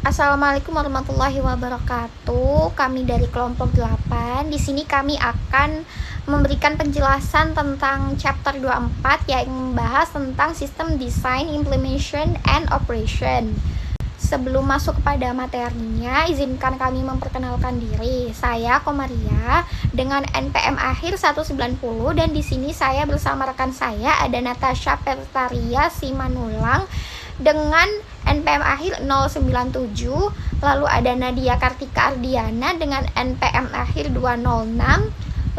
Assalamualaikum warahmatullahi wabarakatuh. Kami dari kelompok 8. Di sini kami akan memberikan penjelasan tentang chapter 24 yang membahas tentang sistem design, implementation, and operation. Sebelum masuk kepada materinya, izinkan kami memperkenalkan diri. Saya Komaria dengan NPM akhir 190 dan di sini saya bersama rekan saya ada Natasha Pertaria Simanulang dengan NPM akhir 097, lalu ada Nadia Kartika Ardiana dengan NPM akhir 206,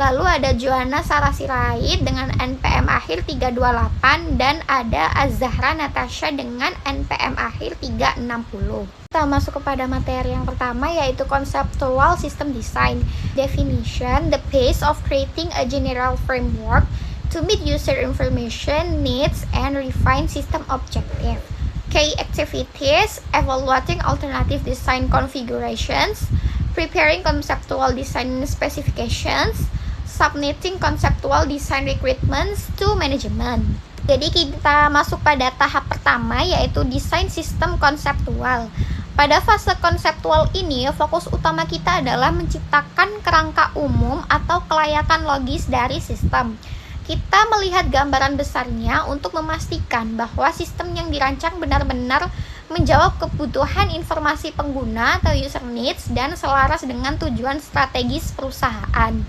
lalu ada Joanna Sarah Sirait dengan NPM akhir 328, dan ada Azahra Natasha dengan NPM akhir 360. Kita masuk kepada materi yang pertama, yaitu Conceptual System Design. Definition: the pace of creating a general framework to meet user information needs and refine system objective. Key activities: evaluating alternative design configurations, preparing conceptual design specifications, submitting conceptual design requirements to management. Jadi kita masuk pada tahap pertama, yaitu desain sistem konseptual. Pada fase konseptual ini, fokus utama kita adalah menciptakan kerangka umum atau kelayakan logis dari sistem. Kita melihat gambaran besarnya untuk memastikan bahwa sistem yang dirancang benar-benar menjawab kebutuhan informasi pengguna atau user needs dan selaras dengan tujuan strategis perusahaan.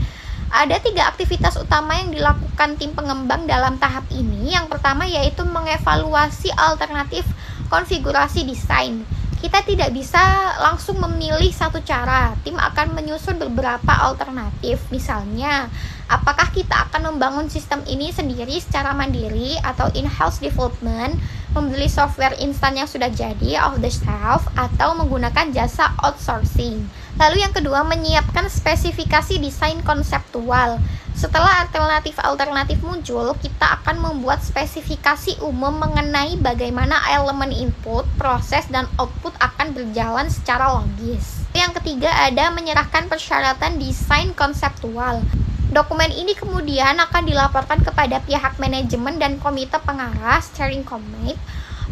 Ada 3 aktivitas utama yang dilakukan tim pengembang dalam tahap ini. Yang pertama yaitu mengevaluasi alternatif konfigurasi desain. Kita tidak bisa langsung memilih satu cara. Tim akan menyusun beberapa alternatif. Misalnya, apakah kita akan membangun sistem ini sendiri secara mandiri atau in-house development, membeli software instan yang sudah jadi off the shelf, atau menggunakan jasa outsourcing. Lalu yang kedua, menyiapkan spesifikasi desain konseptual. Setelah alternatif-alternatif muncul, kita akan membuat spesifikasi umum mengenai bagaimana elemen input, proses, dan output akan berjalan secara logis. Yang ketiga ada menyerahkan persyaratan desain konseptual. Dokumen ini kemudian akan dilaporkan kepada pihak manajemen dan komite pengarah steering committee.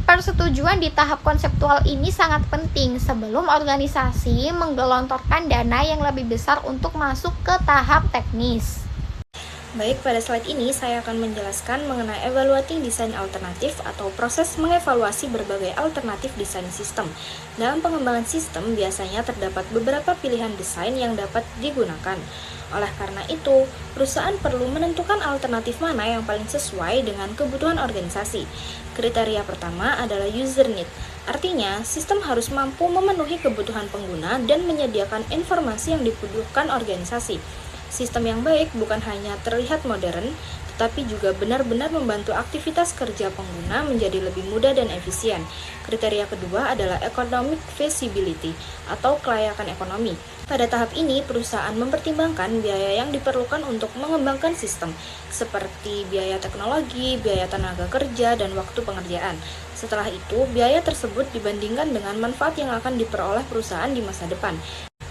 Persetujuan di tahap konseptual ini sangat penting sebelum organisasi menggelontorkan dana yang lebih besar untuk masuk ke tahap teknis. Baik, pada slide ini saya akan menjelaskan mengenai evaluating desain alternatif atau proses mengevaluasi berbagai alternatif desain sistem. Dalam pengembangan sistem, biasanya terdapat beberapa pilihan desain yang dapat digunakan. Oleh karena itu, perusahaan perlu menentukan alternatif mana yang paling sesuai dengan kebutuhan organisasi. Kriteria pertama adalah user need. Artinya, sistem harus mampu memenuhi kebutuhan pengguna dan menyediakan informasi yang dibutuhkan organisasi. Sistem yang baik bukan hanya terlihat modern, tetapi juga benar-benar membantu aktivitas kerja pengguna menjadi lebih mudah dan efisien. Kriteria kedua adalah economic feasibility atau kelayakan ekonomi. Pada tahap ini, perusahaan mempertimbangkan biaya yang diperlukan untuk mengembangkan sistem, seperti biaya teknologi, biaya tenaga kerja, dan waktu pengerjaan. Setelah itu, biaya tersebut dibandingkan dengan manfaat yang akan diperoleh perusahaan di masa depan.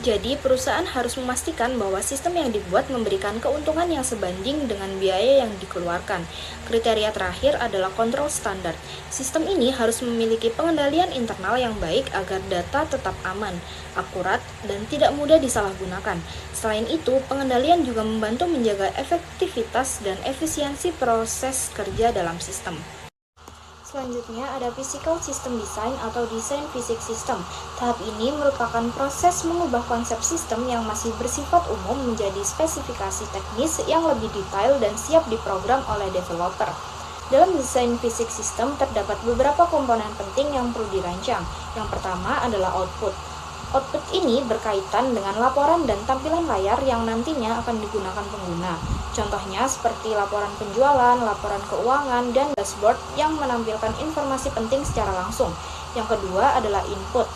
Jadi, perusahaan harus memastikan bahwa sistem yang dibuat memberikan keuntungan yang sebanding dengan biaya yang dikeluarkan. Kriteria terakhir adalah kontrol standar. Sistem ini harus memiliki pengendalian internal yang baik agar data tetap aman, akurat, dan tidak mudah disalahgunakan. Selain itu, pengendalian juga membantu menjaga efektivitas dan efisiensi proses kerja dalam sistem. Selanjutnya ada Physical System Design atau desain fisik sistem. Tahap ini merupakan proses mengubah konsep sistem yang masih bersifat umum menjadi spesifikasi teknis yang lebih detail dan siap diprogram oleh developer. Dalam desain fisik sistem terdapat beberapa komponen penting yang perlu dirancang. Yang pertama adalah output. Output ini berkaitan dengan laporan dan tampilan layar yang nantinya akan digunakan pengguna. Contohnya seperti laporan penjualan, laporan keuangan, dan dashboard yang menampilkan informasi penting secara langsung. Yang kedua adalah input,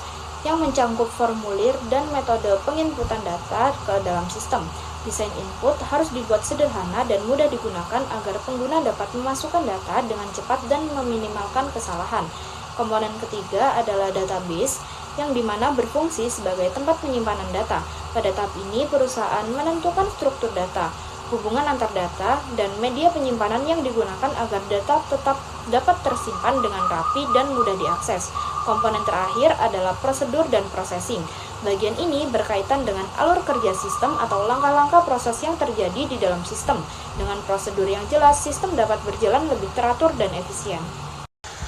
yang mencangkup formulir dan metode penginputan data ke dalam sistem. Desain input harus dibuat sederhana dan mudah digunakan agar pengguna dapat memasukkan data dengan cepat dan meminimalkan kesalahan. Komponen ketiga adalah database, yang dimana berfungsi sebagai tempat penyimpanan data. Pada tahap ini, perusahaan menentukan struktur data, hubungan antar data, dan media penyimpanan yang digunakan agar data tetap dapat tersimpan dengan rapi dan mudah diakses. Komponen terakhir adalah prosedur dan processing. Bagian ini berkaitan dengan alur kerja sistem atau langkah-langkah proses yang terjadi di dalam sistem. Dengan prosedur yang jelas, sistem dapat berjalan lebih teratur dan efisien.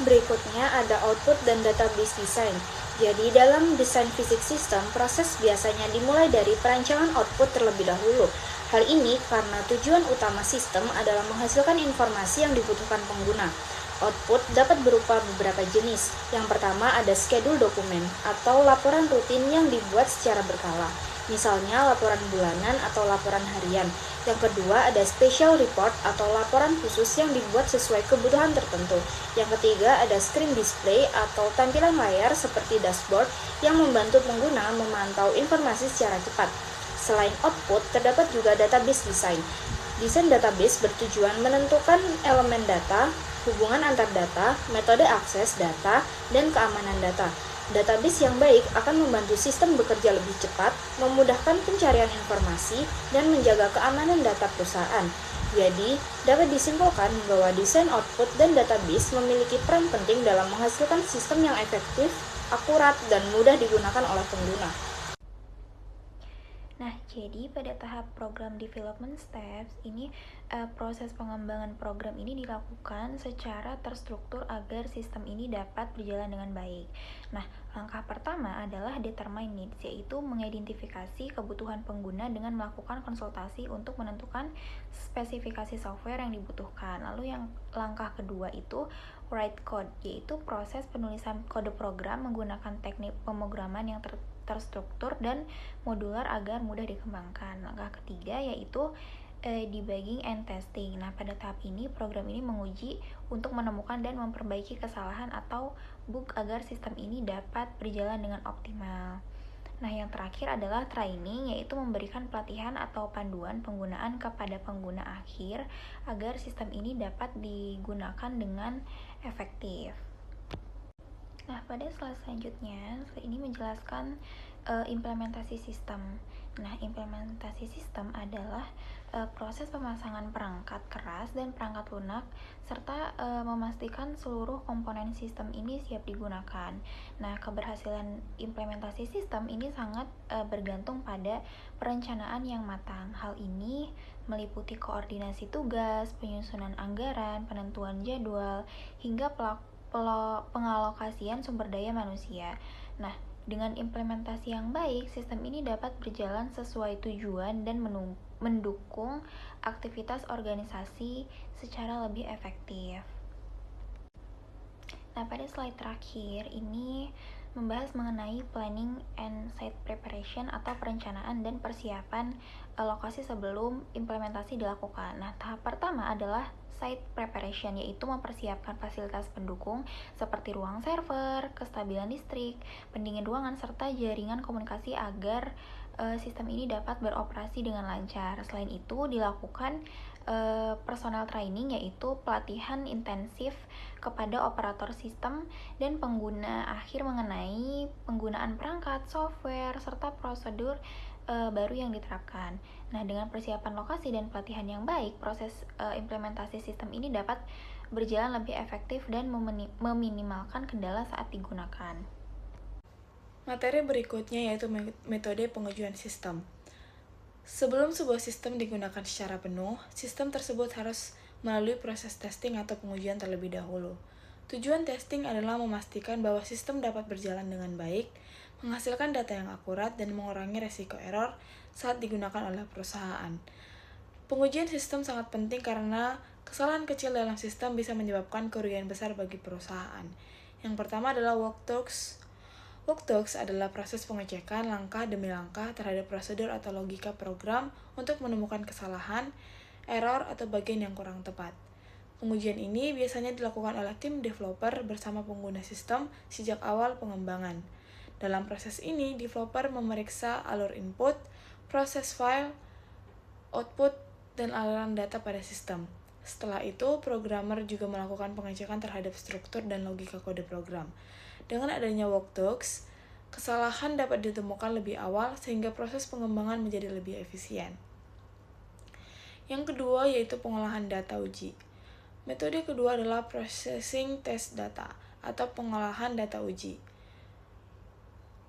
Berikutnya ada output dan database design. Jadi dalam desain fisik sistem, proses biasanya dimulai dari perancangan output terlebih dahulu. Hal ini karena tujuan utama sistem adalah menghasilkan informasi yang dibutuhkan pengguna. Output dapat berupa beberapa jenis. Yang pertama ada schedule dokumen atau laporan rutin yang dibuat secara berkala. Misalnya laporan bulanan atau laporan harian. Yang kedua ada special report atau laporan khusus yang dibuat sesuai kebutuhan tertentu. Yang ketiga ada screen display atau tampilan layar seperti dashboard yang membantu pengguna memantau informasi secara cepat. Selain output, terdapat juga database design. Desain database bertujuan menentukan elemen data, hubungan antar data, metode akses data, dan keamanan data. Database yang baik akan membantu sistem bekerja lebih cepat, memudahkan pencarian informasi, dan menjaga keamanan data perusahaan. Jadi, dapat disimpulkan bahwa desain output dan database memiliki peran penting dalam menghasilkan sistem yang efektif, akurat, dan mudah digunakan oleh pengguna. Nah, jadi pada tahap program development steps ini proses pengembangan program ini dilakukan secara terstruktur agar sistem ini dapat berjalan dengan baik. Nah, langkah pertama adalah determine needs, yaitu mengidentifikasi kebutuhan pengguna dengan melakukan konsultasi untuk menentukan spesifikasi software yang dibutuhkan. Lalu yang langkah kedua itu write code, yaitu proses penulisan kode program menggunakan teknik pemrograman yang terstruktur dan modular agar mudah dikembangkan. Langkah ketiga yaitu debugging and testing. Nah, pada tahap ini program ini menguji untuk menemukan dan memperbaiki kesalahan atau bug agar sistem ini dapat berjalan dengan optimal. Nah, yang terakhir adalah training, yaitu memberikan pelatihan atau panduan penggunaan kepada pengguna akhir agar sistem ini dapat digunakan dengan efektif. Nah, pada slide selanjutnya, ini menjelaskan implementasi sistem. Nah, implementasi sistem adalah proses pemasangan perangkat keras dan perangkat lunak serta memastikan seluruh komponen sistem ini siap digunakan. Nah, keberhasilan implementasi sistem ini sangat bergantung pada perencanaan yang matang. Hal ini meliputi koordinasi tugas, penyusunan anggaran, penentuan jadwal, hingga pengalokasian sumber daya manusia. Nah, dengan implementasi yang baik, sistem ini dapat berjalan sesuai tujuan dan mendukung aktivitas organisasi secara lebih efektif. Nah, pada slide terakhir ini membahas mengenai planning and site preparation atau perencanaan dan persiapan lokasi sebelum implementasi dilakukan. Nah, tahap pertama adalah site preparation, yaitu mempersiapkan fasilitas pendukung seperti ruang server, kestabilan listrik, pendingin ruangan, serta jaringan komunikasi agar sistem ini dapat beroperasi dengan lancar. Selain itu, dilakukan personal training, yaitu pelatihan intensif kepada operator sistem dan pengguna akhir mengenai penggunaan perangkat, software, serta prosedur baru yang diterapkan. Nah, dengan persiapan lokasi dan pelatihan yang baik, proses implementasi sistem ini dapat berjalan lebih efektif dan meminimalkan kendala saat digunakan. Materi berikutnya yaitu metode pengujian sistem. Sebelum sebuah sistem digunakan secara penuh, sistem tersebut harus melalui proses testing atau pengujian terlebih dahulu. Tujuan testing adalah memastikan bahwa sistem dapat berjalan dengan baik, menghasilkan data yang akurat, dan mengurangi resiko error saat digunakan oleh perusahaan. Pengujian sistem sangat penting karena kesalahan kecil dalam sistem bisa menyebabkan kerugian besar bagi perusahaan. Yang pertama adalah walkthroughs. Walkthroughs adalah proses pengecekan langkah demi langkah terhadap prosedur atau logika program untuk menemukan kesalahan, error, atau bagian yang kurang tepat. Pengujian ini biasanya dilakukan oleh tim developer bersama pengguna sistem sejak awal pengembangan. Dalam proses ini, developer memeriksa alur input, proses file, output, dan aliran data pada sistem. Setelah itu, programmer juga melakukan pengecekan terhadap struktur dan logika kode program. Dengan adanya walkthroughs, kesalahan dapat ditemukan lebih awal sehingga proses pengembangan menjadi lebih efisien. Yang kedua yaitu pengolahan data uji. Metode kedua adalah processing test data atau pengolahan data uji.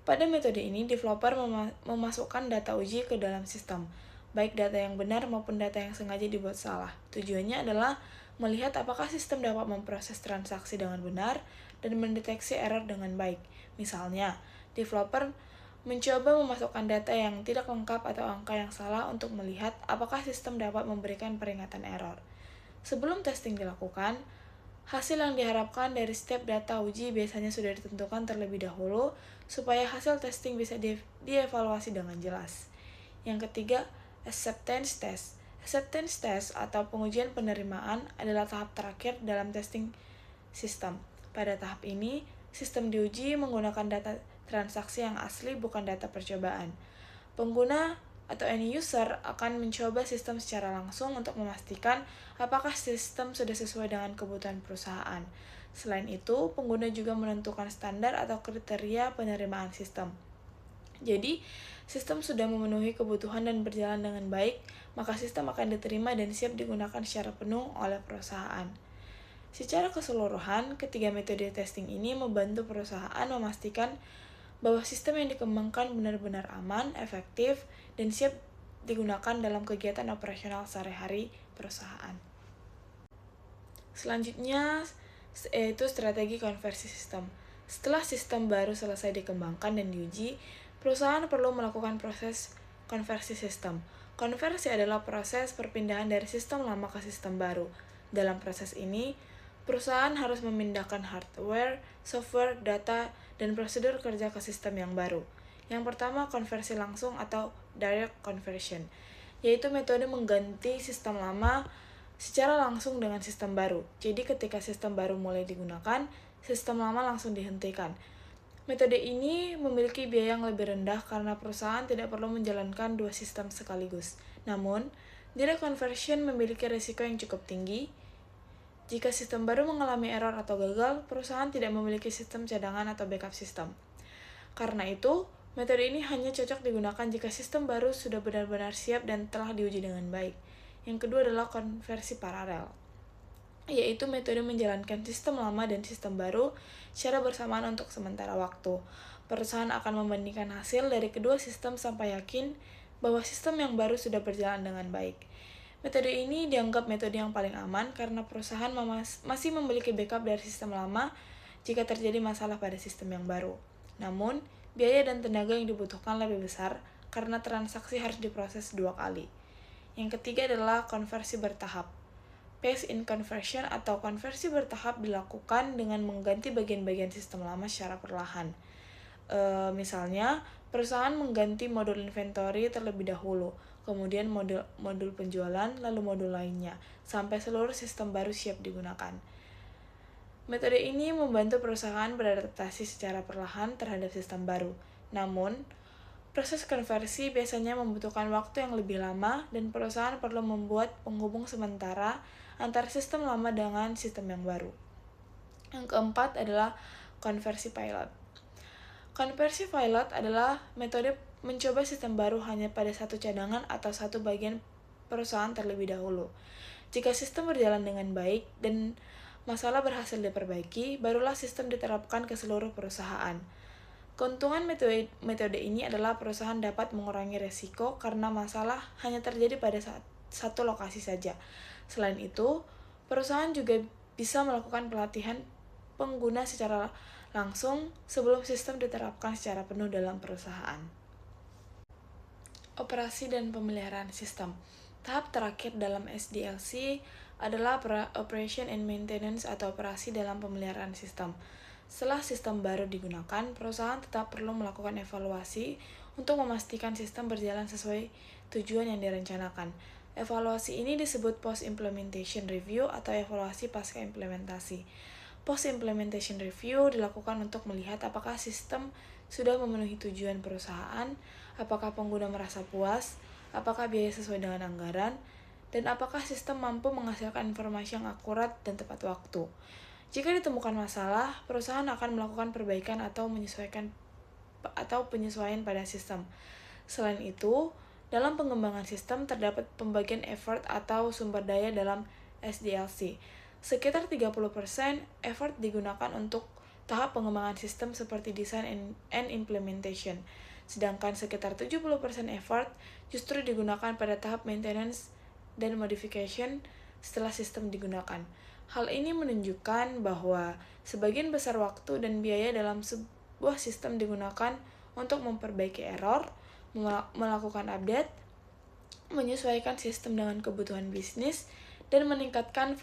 Pada metode ini, developer memasukkan data uji ke dalam sistem, baik data yang benar maupun data yang sengaja dibuat salah. Tujuannya adalah melihat apakah sistem dapat memproses transaksi dengan benar dan mendeteksi error dengan baik. Misalnya, developer mencoba memasukkan data yang tidak lengkap atau angka yang salah untuk melihat apakah sistem dapat memberikan peringatan error. Sebelum testing dilakukan, hasil yang diharapkan dari setiap data uji biasanya sudah ditentukan terlebih dahulu supaya hasil testing bisa dievaluasi dengan jelas. Yang ketiga, acceptance test. Acceptance test atau pengujian penerimaan adalah tahap terakhir dalam testing sistem. Pada tahap ini, sistem diuji menggunakan data transaksi yang asli bukan data percobaan. Pengguna atau end user akan mencoba sistem secara langsung untuk memastikan apakah sistem sudah sesuai dengan kebutuhan perusahaan. Selain itu, pengguna juga menentukan standar atau kriteria penerimaan sistem. Jadi, sistem sudah memenuhi kebutuhan dan berjalan dengan baik, maka sistem akan diterima dan siap digunakan secara penuh oleh perusahaan. Secara keseluruhan, ketiga metode testing ini membantu perusahaan memastikan bahwa sistem yang dikembangkan benar-benar aman, efektif, dan siap digunakan dalam kegiatan operasional sehari-hari perusahaan. Selanjutnya, yaitu strategi konversi sistem. Setelah sistem baru selesai dikembangkan dan diuji, perusahaan perlu melakukan proses konversi sistem. Konversi adalah proses perpindahan dari sistem lama ke sistem baru. Dalam proses ini, perusahaan harus memindahkan hardware, software, data, dan prosedur kerja ke sistem yang baru. Yang pertama, konversi langsung atau direct conversion, yaitu metode mengganti sistem lama secara langsung dengan sistem baru. Jadi ketika sistem baru mulai digunakan, sistem lama langsung dihentikan. Metode ini memiliki biaya yang lebih rendah karena perusahaan tidak perlu menjalankan dua sistem sekaligus. Namun, direct conversion memiliki risiko yang cukup tinggi. Jika sistem baru mengalami error atau gagal, perusahaan tidak memiliki sistem cadangan atau backup sistem. Karena itu, metode ini hanya cocok digunakan jika sistem baru sudah benar-benar siap dan telah diuji dengan baik. Yang kedua adalah konversi paralel, yaitu metode menjalankan sistem lama dan sistem baru secara bersamaan untuk sementara waktu. Perusahaan akan membandingkan hasil dari kedua sistem sampai yakin bahwa sistem yang baru sudah berjalan dengan baik. Metode ini dianggap metode yang paling aman karena perusahaan masih memiliki backup dari sistem lama jika terjadi masalah pada sistem yang baru. Namun, biaya dan tenaga yang dibutuhkan lebih besar karena transaksi harus diproses 2 kali. Yang ketiga adalah konversi bertahap. Phase-in conversion atau konversi bertahap dilakukan dengan mengganti bagian-bagian sistem lama secara perlahan. Misalnya, perusahaan mengganti modul inventory terlebih dahulu, kemudian modul penjualan, lalu modul lainnya, sampai seluruh sistem baru siap digunakan. Metode ini membantu perusahaan beradaptasi secara perlahan terhadap sistem baru. Namun, proses konversi biasanya membutuhkan waktu yang lebih lama dan perusahaan perlu membuat penghubung sementara antara sistem lama dengan sistem yang baru. Yang keempat adalah konversi pilot. Konversi pilot adalah metode mencoba sistem baru hanya pada satu cadangan atau satu bagian perusahaan terlebih dahulu. Jika sistem berjalan dengan baik dan masalah berhasil diperbaiki, barulah sistem diterapkan ke seluruh perusahaan. Keuntungan metode ini adalah perusahaan dapat mengurangi risiko karena masalah hanya terjadi pada satu lokasi saja. Selain itu, perusahaan juga bisa melakukan pelatihan pengguna secara langsung sebelum sistem diterapkan secara penuh dalam perusahaan. Operasi dan pemeliharaan sistem. Tahap terakhir dalam SDLC adalah Operation and Maintenance atau operasi dalam pemeliharaan sistem. Setelah sistem baru digunakan, perusahaan tetap perlu melakukan evaluasi untuk memastikan sistem berjalan sesuai tujuan yang direncanakan. Evaluasi ini disebut Post-Implementation Review atau evaluasi pasca implementasi. Post-Implementation Review dilakukan untuk melihat apakah sistem sudah memenuhi tujuan perusahaan, apakah pengguna merasa puas, apakah biaya sesuai dengan anggaran, dan apakah sistem mampu menghasilkan informasi yang akurat dan tepat waktu. Jika ditemukan masalah, perusahaan akan melakukan perbaikan atau penyesuaian pada sistem. Selain itu, dalam pengembangan sistem terdapat pembagian effort atau sumber daya dalam SDLC. Sekitar 30% effort digunakan untuk tahap pengembangan sistem seperti design and implementation, sedangkan sekitar 70% effort justru digunakan pada tahap maintenance dan modification setelah sistem digunakan. Hal ini menunjukkan bahwa sebagian besar waktu dan biaya dalam sebuah sistem digunakan untuk memperbaiki error, melakukan update, menyesuaikan sistem dengan kebutuhan bisnis, dan meningkatkan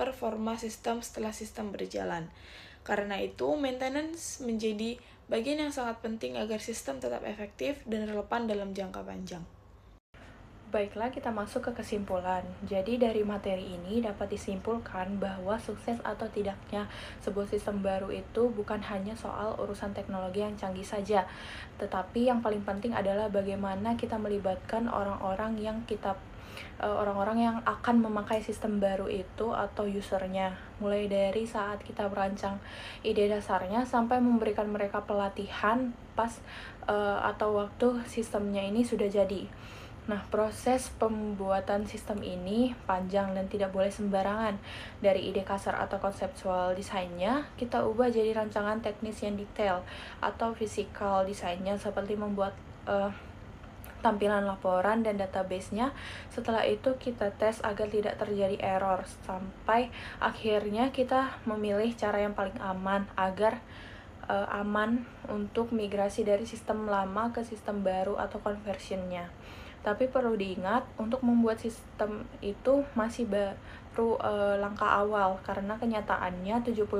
performa sistem setelah sistem berjalan. Karena itu, maintenance menjadi bagian yang sangat penting agar sistem tetap efektif dan relevan dalam jangka panjang. Baiklah, kita masuk ke kesimpulan. Jadi dari materi ini dapat disimpulkan bahwa sukses atau tidaknya sebuah sistem baru itu bukan hanya soal urusan teknologi yang canggih saja, tetapi yang paling penting adalah bagaimana kita melibatkan orang-orang yang akan memakai sistem baru itu atau usernya, mulai dari saat kita merancang ide dasarnya sampai memberikan mereka pelatihan atau waktu sistemnya ini sudah jadi. Nah, proses pembuatan sistem ini panjang dan tidak boleh sembarangan. Dari ide kasar atau konseptual desainnya, kita ubah jadi rancangan teknis yang detail atau physical desainnya seperti membuat tampilan laporan dan database-nya. Setelah itu kita tes agar tidak terjadi error, sampai akhirnya kita memilih cara yang paling aman agar aman untuk migrasi dari sistem lama ke sistem baru atau conversion-nya. Tapi perlu diingat, untuk membuat sistem itu masih baru langkah awal, karena kenyataannya 70%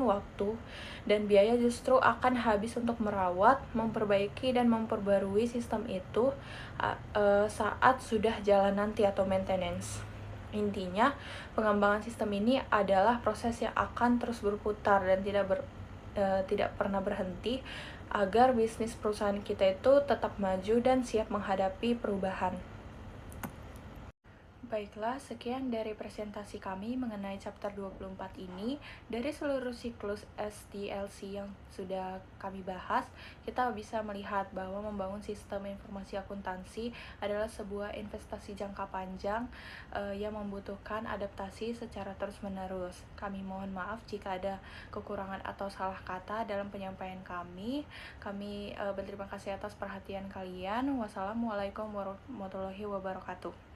waktu dan biaya justru akan habis untuk merawat, memperbaiki, dan memperbarui sistem itu saat sudah jalan nanti atau maintenance. Intinya, pengembangan sistem ini adalah proses yang akan terus berputar dan tidak pernah berhenti agar bisnis perusahaan kita itu tetap maju dan siap menghadapi perubahan. Baiklah, sekian dari presentasi kami mengenai chapter 24 ini. Dari seluruh siklus SDLC yang sudah kami bahas, kita bisa melihat bahwa membangun sistem informasi akuntansi adalah sebuah investasi jangka panjang yang membutuhkan adaptasi secara terus-menerus. Kami mohon maaf jika ada kekurangan atau salah kata dalam penyampaian kami. Kami berterima kasih atas perhatian kalian. Wassalamualaikum warahmatullahi wabarakatuh.